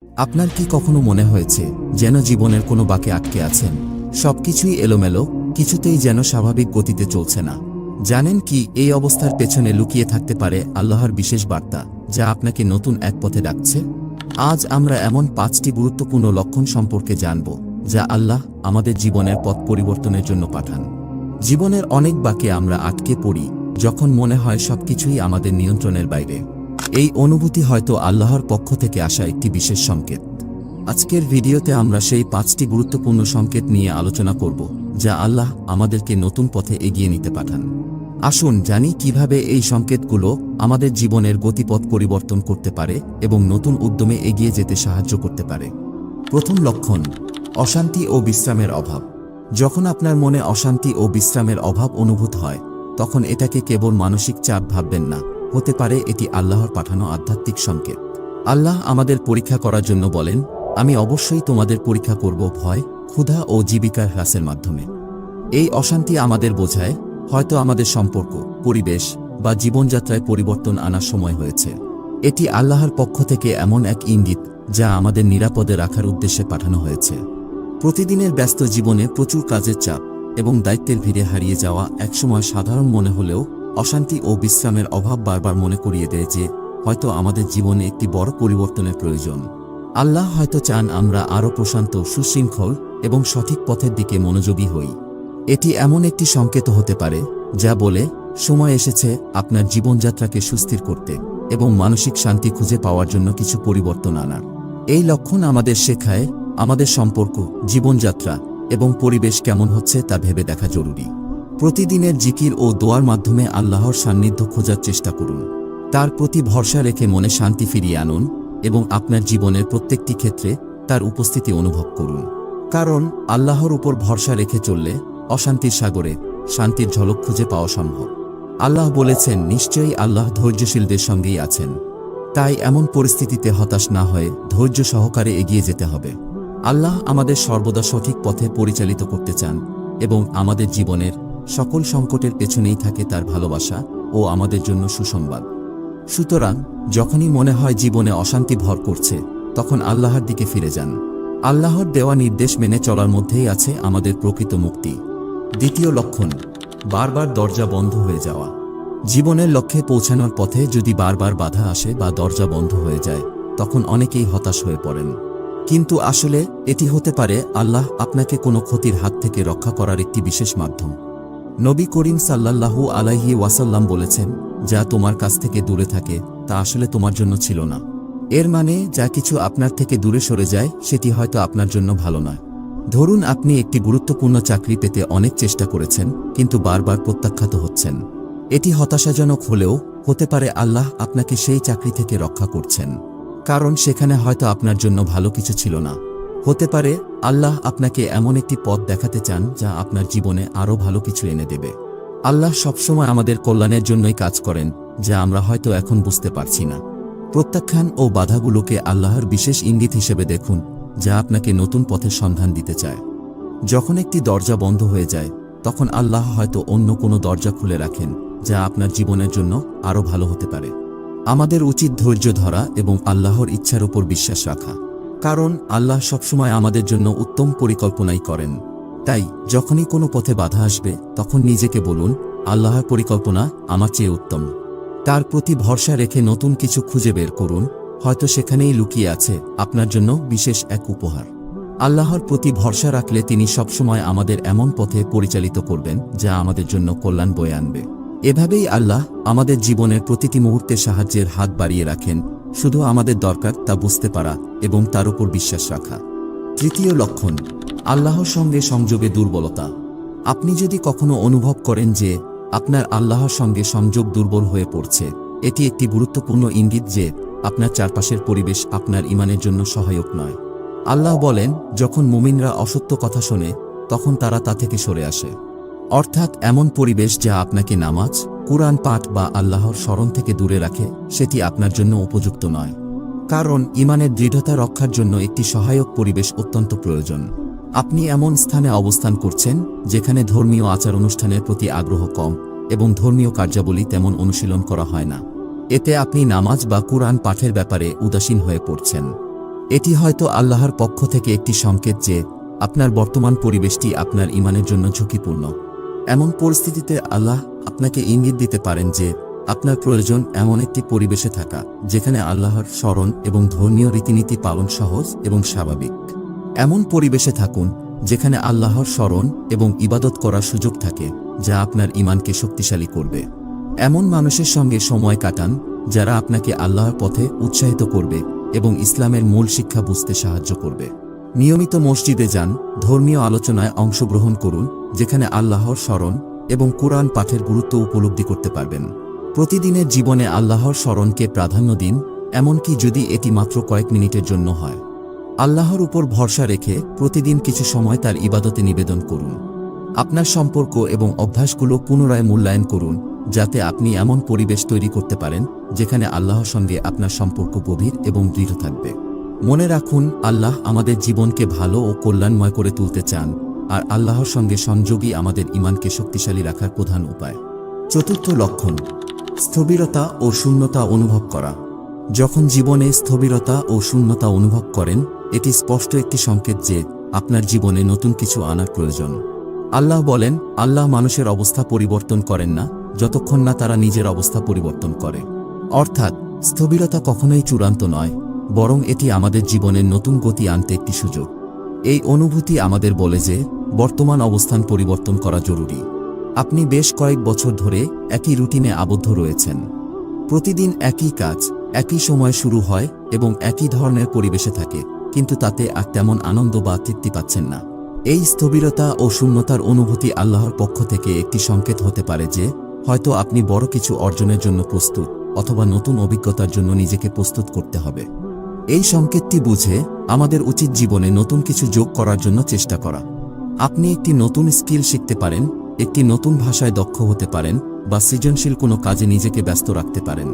আপনার কি কখনো মনে হয়েছে যেন জীবনের কোনো বাঁকে আটকে আছেন? সবকিছুই এলোমেলো, কিছুতেই যেন স্বাভাবিক গতিতে চলছে না। জানেন কি, এই অবস্থার পেছনে লুকিয়ে থাকতে পারে আল্লাহর বিশেষ বার্তা, যা আপনাকে নতুন এক পথে ডাকছে। আজ আমরা এমন 5টি গুরুত্বপূর্ণ লক্ষণ সম্পর্কে জানব, যা আল্লাহ আমাদের জীবনের পথ পরিবর্তনের জন্য পাঠান। জীবনের অনেক বাঁকে আমরা আটকে পড়ি যখন মনে হয় সবকিছুই আমাদের নিয়ন্ত্রণের বাইরে। এই অনুভূতি হয়তো আল্লাহর পক্ষ থেকে আসা একটি বিশেষ সংকেত। আজকের ভিডিওতে আমরা সেই 5টি গুরুত্বপূর্ণ সংকেত নিয়ে আলোচনা করব, যা আল্লাহ আমাদেরকে নতুন পথে এগিয়ে নিতে পাঠান। আসুন জানি কিভাবে এই সংকেতগুলো আমাদের জীবনের গতিপথ পরিবর্তন করতে পারে এবং নতুন উদ্যমে এগিয়ে যেতে সাহায্য করতে পারে। প্রথম লক্ষণ: অশান্তি ও বিশ্রামের অভাব। যখন আপনার মনে অশান্তি ও বিশ্রামের অভাব অনুভূত হয়, তখন এটাকে কেবল মানসিক চাপ ভাববেন না, হতে পারে এটি আল্লাহর পাঠানো আধ্যাত্মিক সংকেত। আল্লাহ আমাদের পরীক্ষা করার জন্য বলেন, আমি অবশ্যই তোমাদের পরীক্ষা করব ভয়, ক্ষুধা ও জীবিকার হ্রাসের মাধ্যমে। এই অশান্তি আমাদের বোঝায় হয়তো আমাদের সম্পর্ক, পরিবেশ বা জীবনযাত্রায় পরিবর্তন আনার সময় হয়েছে। এটি আল্লাহর পক্ষ থেকে এমন এক ইঙ্গিত, যা আমাদের নিরাপদে রাখার উদ্দেশ্যে পাঠানো হয়েছে। প্রতিদিনের ব্যস্ত জীবনে প্রচুর কাজের চাপ এবং দায়িত্বের ভিড়ে হারিয়ে যাওয়া একসময় সাধারণ মনে হলেও, অশান্তি ও বিশ্রামের অভাব বারবার মনে করিয়ে দেয় যে হয়তো আমাদের জীবনে একটি বড় পরিবর্তনের প্রয়োজন। আল্লাহ হয়তো চান আমরা আরও প্রশান্ত, সুশৃঙ্খল এবং সঠিক পথের দিকে মনোযোগী হই। এটি এমন একটি সংকেত হতে পারে যা বলে, সময় এসেছে আপনার জীবনযাত্রাকে সুস্থির করতে এবং মানসিক শান্তি খুঁজে পাওয়ার জন্য কিছু পরিবর্তন আনার। এই লক্ষণ আমাদের শেখায় আমাদের সম্পর্ক, জীবনযাত্রা এবং পরিবেশ কেমন হচ্ছে তা ভেবে দেখা জরুরি। প্রতিদিনের জিকির ও দোয়ার মাধ্যমে আল্লাহর সান্নিধ্য খোঁজার চেষ্টা করুন। তার প্রতি ভরসা রেখে মনে শান্তি ফিরিয়ে আনুন এবং আপনার জীবনের প্রত্যেকটি ক্ষেত্রে তার উপস্থিতি অনুভব করুন। কারণ আল্লাহর উপর ভরসা রেখে চললে অশান্তির সাগরে শান্তির ঝলক খুঁজে পাওয়া সম্ভব। আল্লাহ বলেছেন, নিশ্চয়ই আল্লাহ ধৈর্যশীলদের সঙ্গেই আছেন। তাই এমন পরিস্থিতিতে হতাশ না হয়ে ধৈর্য সহকারে এগিয়ে যেতে হবে। আল্লাহ আমাদের সর্বদা সঠিক পথে পরিচালিত করতে চান এবং আমাদের জীবনের সকল সংকটের পেছনেই থাকে তার ভালোবাসা ও আমাদের জন্য সুসংবাদ। সুতরাং যখনই মনে হয় জীবনে অশান্তি ভর করছে, তখন আল্লাহর দিকে ফিরে যান। আল্লাহর দেওয়া নির্দেশ মেনে চলার মধ্যেই আছে আমাদের প্রকৃত মুক্তি। দ্বিতীয় লক্ষণ: বারবার দরজা বন্ধ হয়ে যাওয়া। জীবনের লক্ষ্যে পৌঁছানোর পথে যদি বারবার বাধা আসে বা দরজা বন্ধ হয়ে যায়, তখন অনেকেই হতাশ হয়ে পড়েন। কিন্তু আসলে এটি হতে পারে আল্লাহ আপনাকে কোনো ক্ষতির হাত থেকে রক্ষা করার একটি বিশেষ মাধ্যম। নবী করিম সাল্লাল্লাহু আলাইহি ওয়াসাল্লাম বলেছেন, যা তোমার কাছ থেকে দূরে থাকে তা আসলে তোমার জন্য ছিল না। এর মানে যা কিছু আপনার থেকে দূরে সরে যায় সেটি হয়তো আপনার জন্য ভালো নয়। ধরুন আপনি একটি গুরুত্বপূর্ণ চাকরি পেতে অনেক চেষ্টা করেছেন, কিন্তু বারবার প্রত্যাখ্যাত হচ্ছেন। এটি হতাশাজনক হলেও হতে পারে আল্লাহ আপনাকে সেই চাকরি থেকে রক্ষা করছেন, কারণ সেখানে হয়তো আপনার জন্য ভালো কিছু ছিল না। হতে পারে আল্লাহ আপনাকে এমন একটি পথ দেখাতে চান যা আপনার জীবনে আরও ভালো কিছু এনে দেবে। আল্লাহ সবসময় আমাদের কল্যাণের জন্যই কাজ করেন, যা আমরা হয়তো এখন বুঝতে পারছি না। প্রত্যাখ্যান ও বাধাগুলোকে আল্লাহর বিশেষ ইঙ্গিত হিসেবে দেখুন, যা আপনাকে নতুন পথের সন্ধান দিতে চায়। যখন একটি দরজা বন্ধ হয়ে যায়, তখন আল্লাহ হয়তো অন্য কোনো দরজা খুলে রাখেন, যা আপনার জীবনের জন্য আরও ভালো হতে পারে। আমাদের উচিত ধৈর্য ধরা এবং আল্লাহর ইচ্ছার উপর বিশ্বাস রাখা, কারণ আল্লাহ সবসময় আমাদের জন্য উত্তম পরিকল্পনাই করেন। তাই যখনই কোনো পথে বাধা আসবে, তখন নিজেকে বলুন, আল্লাহর পরিকল্পনা আমার চেয়ে উত্তম। তার প্রতি ভরসা রেখে নতুন কিছু খুঁজে বের করুন, হয়তো সেখানেই লুকিয়ে আছে আপনার জন্য বিশেষ এক উপহার। আল্লাহর প্রতি ভরসা রাখলে তিনি সবসময় আমাদের এমন পথে পরিচালিত করবেন যা আমাদের জন্য কল্যাণ বয়ে আনবে। এভাবেই আল্লাহ আমাদের জীবনের প্রতিটি মুহূর্তে সাহায্যের হাত বাড়িয়ে রাখেন, শুধু আমাদের দরকার তা বুঝতে পারা এবং তার উপর বিশ্বাস রাখা। তৃতীয় লক্ষণ: আল্লাহর সঙ্গে সংযোগে দুর্বলতা। আপনি যদি কখনো অনুভব করেন যে আপনার আল্লাহর সঙ্গে সংযোগ দুর্বল হয়ে পড়ছে, এটি একটি গুরুত্বপূর্ণ ইঙ্গিত যে আপনার চারপাশের পরিবেশ আপনার ঈমানের জন্য সহায়ক নয়। আল্লাহ বলেন, যখন মুমিনরা অসত্য কথা শোনে, তখন তারা তা থেকে সরে আসে। অর্থাৎ এমন পরিবেশ যা আপনাকে নামাজ, কুরআন পাঠ বা আল্লাহর স্মরণ থেকে দূরে রাখে, সেটি আপনার জন্য উপযুক্ত নয়। কারণ ঈমানের দৃঢ়তা রক্ষার জন্য একটি সহায়ক পরিবেশ অত্যন্ত প্রয়োজন। আপনি এমন স্থানে অবস্থান করছেন যেখানে ধর্মীয় আচার অনুষ্ঠানের প্রতি আগ্রহ কম এবং ধর্মীয় কার্যাবলী তেমন অনুশীলন করা হয় না। এতে আপনি নামাজ বা কুরআন পাঠের ব্যাপারে উদাসীন হয়ে পড়ছেন। এটি হয়তো আল্লাহর পক্ষ থেকে একটি সংকেত যে আপনার বর্তমান পরিবেশটি আপনার ঈমানের জন্য ঝুঁকিপূর্ণ। এমন পরিস্থিতিতে আল্লাহ আপনাকে ইঙ্গিত দিতে পারেন যে আপনার প্রয়োজন এমন একটি পরিবেশে থাকা যেখানে আল্লাহর স্মরণ এবং ধর্মীয় রীতিনীতি পালন সহজ এবং স্বাভাবিক। এমন পরিবেশে থাকুন যেখানে আল্লাহর স্মরণ এবং ইবাদত করার সুযোগ থাকে, যা আপনার ঈমানকে শক্তিশালী করবে। এমন মানুষের সঙ্গে সময় কাটান যারা আপনাকে আল্লাহর পথে উৎসাহিত করবে এবং ইসলামের মূল শিক্ষা বুঝতে সাহায্য করবে। নিয়মিত মসজিদে যান, ধর্মীয় আলোচনায় অংশগ্রহণ করুন যেখানে আল্লাহর স্মরণ এবং কুরআন পাঠের গুরুত্ব উপলব্ধি করতে পারবেন। প্রতিদিনের জীবনে আল্লাহর স্মরণকে প্রাধান্য দিন, এমনকি যদি এটি মাত্র কয়েক মিনিটের জন্য হয়। আল্লাহর উপর ভরসা রেখে প্রতিদিন কিছু সময় তার ইবাদতে নিবেদন করুন। আপনার সম্পর্ক এবং অভ্যাসগুলো পুনরায় মূল্যায়ন করুন যাতে আপনি এমন পরিবেশ তৈরি করতে পারেন যেখানে আল্লাহর সঙ্গে আপনার সম্পর্ক গভীর এবং দৃঢ় থাকবে। মনে রাখুন, আল্লাহ আমাদের জীবনকে ভালো ও কল্যাণময় করে তুলতে চান, আর আল্লাহর সঙ্গে সংযোগই আমাদের ঈমানকে শক্তিশালী রাখার প্রধান উপায়। চতুর্থ লক্ষণ, স্থবিরতা ও শূন্যতা অনুভব করা। যখন জীবনে স্থবিরতা ও শূন্যতা অনুভব করেন, এটি স্পষ্ট একটি সংকেত যে আপনার জীবনে নতুন কিছু আনার প্রয়োজন। আল্লাহ বলেন, আল্লাহ মানুষের অবস্থা পরিবর্তন করেন না যতক্ষণ না তারা নিজের অবস্থা পরিবর্তন করে। অর্থাৎ স্থবিরতা কখনোই চূড়ান্ত নয়, বরং এটি আমাদের জীবনের নতুন গতি আনতে একটি সুযোগ। এই অনুভূতি আমাদের বলে যে বর্তমান অবস্থান পরিবর্তন করা জরুরি। আপনি বেশ কয়েক বছর ধরে একই রুটিনে আবদ্ধ রয়েছেন। প্রতিদিন একই কাজ একই সময় শুরু হয় এবং একই ধরনের পরিবেশে থাকে, কিন্তু তাতে আর তেমন আনন্দ বা তৃপ্তি পাচ্ছেন না। এই স্থবিরতা ও শূন্যতার অনুভূতি আল্লাহর পক্ষ থেকে একটি সংকেত হতে পারে যে হয়তো আপনি বড় কিছু অর্জনের জন্য প্রস্তুত, অথবা নতুন অভিজ্ঞতার জন্য নিজেকে প্রস্তুত করতে হবে। এই সংকেতটি বুঝে আমাদের উচিত জীবনে নতুন কিছু যোগ করার জন্য চেষ্টা করা। আপনি একটি নতুন স্কিল শিখতে পারেন, একটি নতুন ভাষায় দক্ষ হতে পারেন, বা সৃজনশীল কোনো কাজে নিজেকে ব্যস্ত রাখতে পারেন।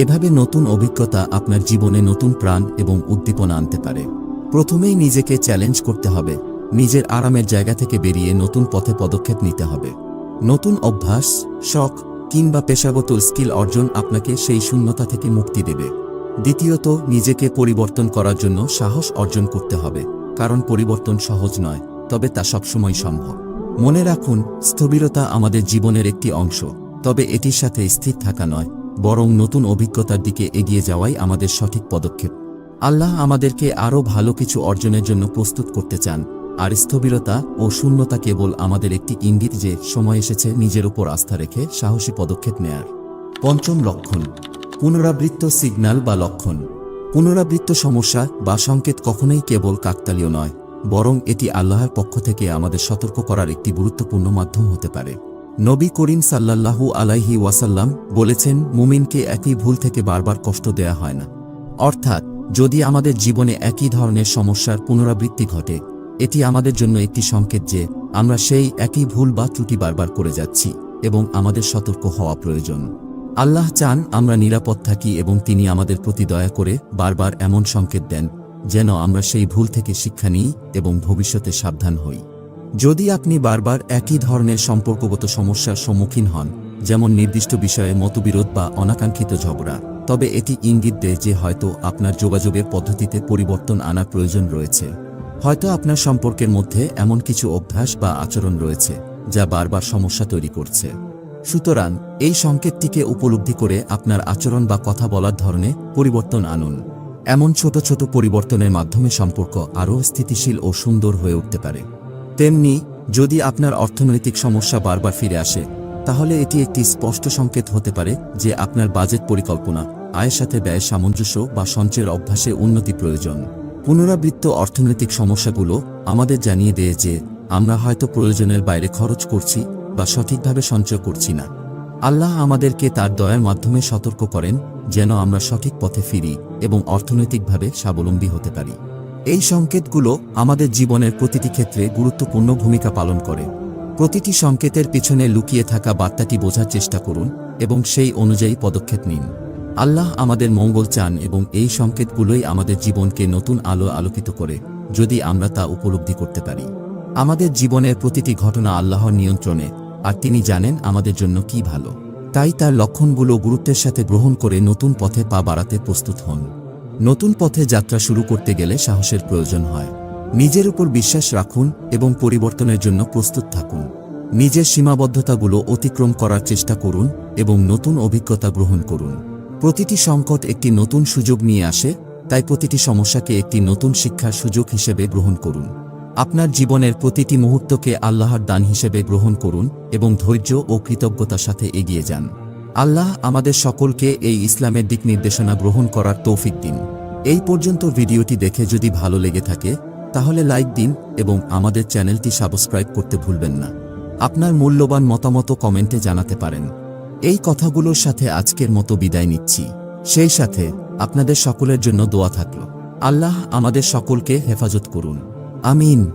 এভাবে নতুন অভিজ্ঞতা আপনার জীবনে নতুন প্রাণ এবং উদ্দীপনা আনতে পারে। প্রথমেই নিজেকে চ্যালেঞ্জ করতে হবে, নিজের আরামের জায়গা থেকে বেরিয়ে নতুন পথে পদক্ষেপ নিতে হবে। নতুন অভ্যাস, শখ কিংবা পেশাগত স্কিল অর্জন আপনাকে সেই শূন্যতা থেকে মুক্তি দেবে। দ্বিতীয়ত, নিজেকে পরিবর্তন করার জন্য সাহস অর্জন করতে হবে, কারণ পরিবর্তন সহজ নয়, তবে তা সবসময় সম্ভব। মনে রাখুন, স্থবিরতা আমাদের জীবনের একটি অংশ, তবে এটির সাথে স্থির থাকা নয়, বরং নতুন অভিজ্ঞতার দিকে এগিয়ে যাওয়াই আমাদের সঠিক পদক্ষেপ। আল্লাহ আমাদেরকে আরও ভালো কিছু অর্জনের জন্য প্রস্তুত করতে চান, আর স্থবিরতা ও শূন্যতা কেবল আমাদের একটি ইঙ্গিত যে সময় এসেছে নিজের উপর আস্থা রেখে সাহসী পদক্ষেপ নেয়ার। পঞ্চম লক্ষণ, পুনরাবৃত্ত সিগন্যাল বা লক্ষণ। পুনরাবৃত্ত সমস্যা বা সংকেত কখনোই কেবল কাকতালীয় নয়, বরং এটি আল্লাহর পক্ষ থেকে আমাদের সতর্ক করার একটি গুরুত্বপূর্ণ মাধ্যম হতে পারে। নবী করিম সাল্লাল্লাহু আলাইহি ওয়াসাল্লাম বলেছেন, মুমিনকে একই ভুল থেকে বারবার কষ্ট দেয়া হয় না। অর্থাৎ যদি আমাদের জীবনে একই ধরনের সমস্যার পুনরাবৃত্তি ঘটে, এটি আমাদের জন্য একটি সংকেত যে আমরা সেই একই ভুল বা ত্রুটি বারবার করে যাচ্ছি এবং আমাদের সতর্ক হওয়া প্রয়োজন। আল্লাহ চান আমরা নিরাপদ থাকি এবং তিনি আমাদের প্রতি দয়া করে বারবার এমন সংকেত দেন যেন আমরা সেই ভুল থেকে শিক্ষা নিই এবং ভবিষ্যতে সাবধান হই। যদি আপনি বারবার একই ধরনের সম্পর্কগত সমস্যার সম্মুখীন হন, যেমন নির্দিষ্ট বিষয়ে মতবিরোধ বা অনাকাঙ্ক্ষিত ঝগড়া, তবে এটি ইঙ্গিত দেয় যে হয়তো আপনার যোগাযোগের পদ্ধতিতে পরিবর্তন আনার প্রয়োজন রয়েছে। হয়তো আপনার সম্পর্কের মধ্যে এমন কিছু অভ্যাস বা আচরণ রয়েছে যা বারবার সমস্যা তৈরি করছে। সুতরাং এই সংকেতটিকে উপলব্ধি করে আপনার আচরণ বা কথা বলার ধরনে পরিবর্তন আনুন। এমন ছোট ছোট পরিবর্তনের মাধ্যমে সম্পর্ক আরও স্থিতিশীল ও সুন্দর হয়ে উঠতে পারে। তেমনি যদি আপনার অর্থনৈতিক সমস্যা বারবার ফিরে আসে, তাহলে এটি একটি স্পষ্ট সংকেত হতে পারে যে আপনার বাজেট পরিকল্পনা, আয়ের সাথে ব্যয় সামঞ্জস্য বা সঞ্চয়ের অভ্যাসে উন্নতি প্রয়োজন। পুনরাবৃত্ত অর্থনৈতিক সমস্যাগুলো আমাদের জানিয়ে দেয় যে আমরা হয়তো প্রয়োজনের বাইরে খরচ করছি বা সঠিকভাবে সঞ্চয় করছি না। আল্লাহ আমাদেরকে তার দয়ার মাধ্যমে সতর্ক করেন যেন আমরা সঠিক পথে ফিরি এবং অর্থনৈতিকভাবে স্বাবলম্বী হতে পারি। এই সংকেতগুলো আমাদের জীবনের প্রতিটি ক্ষেত্রে গুরুত্বপূর্ণ ভূমিকা পালন করে। প্রতিটি সংকেতের পিছনে লুকিয়ে থাকা বার্তাটি বোঝার চেষ্টা করুন এবং সেই অনুযায়ী পদক্ষেপ নিন। আল্লাহ আমাদের মঙ্গল চান এবং এই সংকেতগুলোই আমাদের জীবনকে নতুন আলো আলোকিত করে, যদি আমরা তা উপলব্ধি করতে পারি। আমাদের জীবনের প্রতিটি ঘটনা আল্লাহর নিয়ন্ত্রণে, আর তিনি জানেন আমাদের জন্য কি ভালো। তাই তার লক্ষণগুলো গুরুত্বের সাথে গ্রহণ করে নতুন পথে পা বাড়াতে প্রস্তুত হন। নতুন পথে যাত্রা শুরু করতে গেলে সাহসের প্রয়োজন হয়। নিজের উপর বিশ্বাস রাখুন এবং পরিবর্তনের জন্য প্রস্তুত থাকুন। নিজের সীমাবদ্ধতাগুলো অতিক্রম করার চেষ্টা করুন এবং নতুন অভিজ্ঞতা গ্রহণ করুন। প্রতিটি সংকট একটি নতুন সুযোগ নিয়ে আসে, তাই প্রতিটি সমস্যাকে একটি নতুন শিক্ষার সুযোগ হিসেবে গ্রহণ করুন। আপনার জীবনের প্রতিটি মুহূর্তকে আল্লাহর দান হিসেবে গ্রহণ করুন এবং ধৈর্য ও কৃতজ্ঞতার সাথে এগিয়ে যান। আল্লাহ আমাদের সকলকে এই ইসলামের দিক নির্দেশনা গ্রহণ করার তৌফিক দিন। এই পর্যন্ত ভিডিওটি দেখে যদি ভালো লেগে থাকে তাহলে লাইক দিন এবং আমাদের চ্যানেলটি সাবস্ক্রাইব করতে ভুলবেন না। আপনার মূল্যবান মতামত কমেন্টে জানাতে পারেন। এই কথাগুলোর সাথে আজকের মতো বিদায় নিচ্ছি। সেই সাথে আপনাদের সকলের জন্য দোয়া থাকল। আল্লাহ আমাদের সকলকে হেফাজত করুন। আমিন।